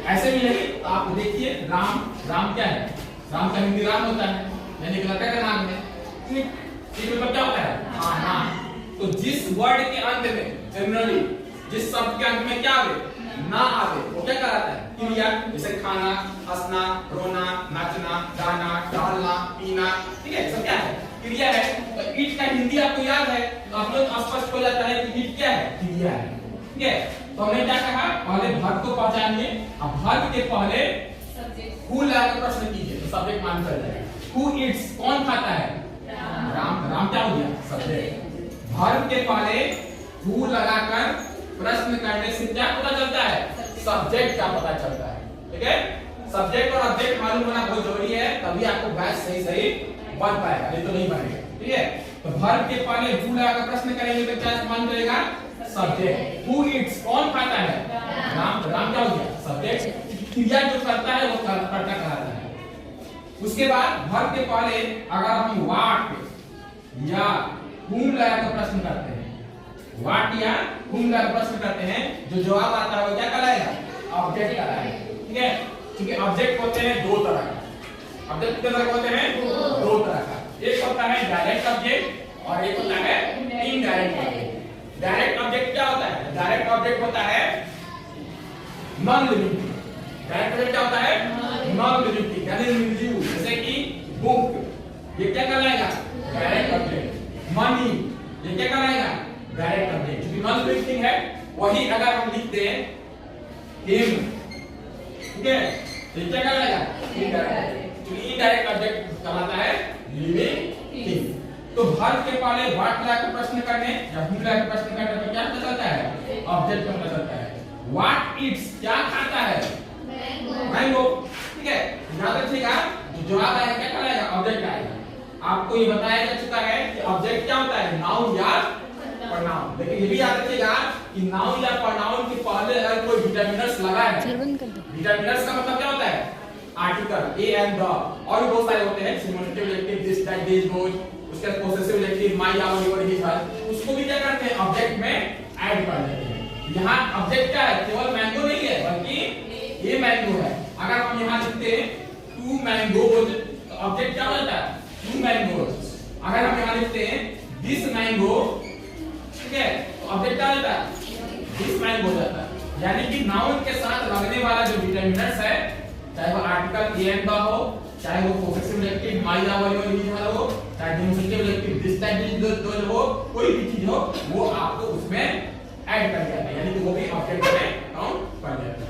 ऐसे भी नहीं तो आप देखिए राम, राम क्या है, राम का हिंदी राम होता है, यानी कि लड़का का नाम है। ईट मतलब क्या होता है, खाना। तो जिस वर्ड के अंत में जनरली जिस शब्द के अंत में क्या आवे, ना आवे, वो क्या कहलाता है, क्रिया। जैसे खाना, हंसना, रोना, नाचना, गाना, टहलना, पीना, ठीक है, सब क्या है, क्रिया है। तो ईट का हिंदी आपको याद है तो आप लोग स्पष्ट हो जाता है कि ईट क्या है, क्रिया है। ठीक है, तो हमने क्या कहा, पहले वर्ब को पहचानिए, अब वर्ब के पहले हु लगाकर प्रश्न कीजिए तो सब्जेक्ट मान कर जाएगा। हु ईट्स, कौन खाता है, राम। राम क्या हो गया, सब्जेक्ट। वर्ब के पहले हु लगाकर प्रश्न करने से क्या पता चलता है, सब्जेक्ट का पता चलता है। ठीक है, सब्जेक्ट और ऑब्जेक्ट मालूम होना बहुत जरूरी है, तभी आपको बैच सही सही बन पाएगा, नहीं तो नहीं बनेगा। ठीक है, तो वर्ब के पहले हु लगाकर प्रश्न करेंगे तो क्या मान करेगा, सब्जेक्ट। हु ईट्स, कौन खाता है, राम। राम क्या हो गया, सब्जेक्ट। क्रिया जो करता है वो कर्ता कहलाता है। उसके बाद वर्ब के पहले अगर हम व्हाट या whom लगाकर प्रश्न करते हैं, व्हाट या whom लगाकर प्रश्न करते हैं, जो जवाब आता है वो क्या कहलाएगा, ऑब्जेक्ट कहलाएगा। ठीक है, क्योंकि ऑब्जेक्ट होते हैं दो तरह का। ऑब्जेक्ट कितने तरह के होते हैं, दो तरह का। एक होता है डायरेक्ट ऑब्जेक्ट और एक होता है इनडायरेक्ट ऑब्जेक्ट। डायरेक्ट ऑब्जेक्ट क्या होता है, डायरेक्ट ऑब्जेक्ट होता है नॉन लिविंग। डायरेक्ट ऑब्जेक्ट क्या होता है, नॉन लिविंग, यानी निर्जीव। जैसे कि बुक, ये क्या कहलाएगा, डायरेक्ट ऑब्जेक्ट। मनी, ये क्या कहलाएगा, डायरेक्ट ऑब्जेक्ट। क्योंकि नॉन लिविंग है, वही अगर हम लिख दें हिम, ठीक है, तो ये क्या कहलाएगा, इनडायरेक्ट। क्योंकि इनडायरेक्ट ऑब्जेक्ट कहलाता है लिविंग थिंग। तो वर्ब के पहले व्हाट लगाकर प्रश्न करने या whom लगाकर प्रश्न करने पर क्या पता चलता है, ऑब्जेक्ट का पता चलता है। व्हाट ईट्स, क्या खाता है, मैंगो। ठीक है, याद रखिएगा जो जवाब आएगा क्या कहलाएगा, ऑब्जेक्ट आएगा। आपको ये बताया जा चुका है कि ऑब्जेक्ट क्या होता है, नाउन या प्रोनाउन। लेकिन ये भी याद रखिएगा कि नाउन या प्रोनाउन के पहले अगर कोई डिटरमिनर्स लगा है, डिटरमिनर्स का मतलब क्या होता है, आर्टिकल ए एंड द, और भी बहुत सारे होते हैं, synonym adjective, this that this those, उसके बाद possessive adjective my our your his her, उसको भी क्या करते हैं, ऑब्जेक्ट में ऐड कर देते हैं। यहाँ ऑब्जेक्ट क्या है, केवल मैंगो नहीं है बल्कि ये मैंगो है। अगर हम यहाँ लिखते हैं टू मैंगोज तो ऑब्जेक्ट क्या हो जाता है, टू मैंगोज। अगर हम यहाँ लिखते हैं दिस मैंगो, ठीक है, तो ऑब्जेक्ट क्या हो जाता है, दिस मैंगो हो जाता है। यानी कि नाउन के साथ लगने वाला जो डिटरमिनर्स है, चाहे वो आर्टिकल ए एंड द हो, चाहे वो possessive adjective my our your his her हो, चाहे demonstrative adjective this that this those हो, कोई भी चीज हो वो आपको उसमें ऐड कर दिया है, यानी कि वो भी ऑब्जेक्ट में काउंट कर दिया है।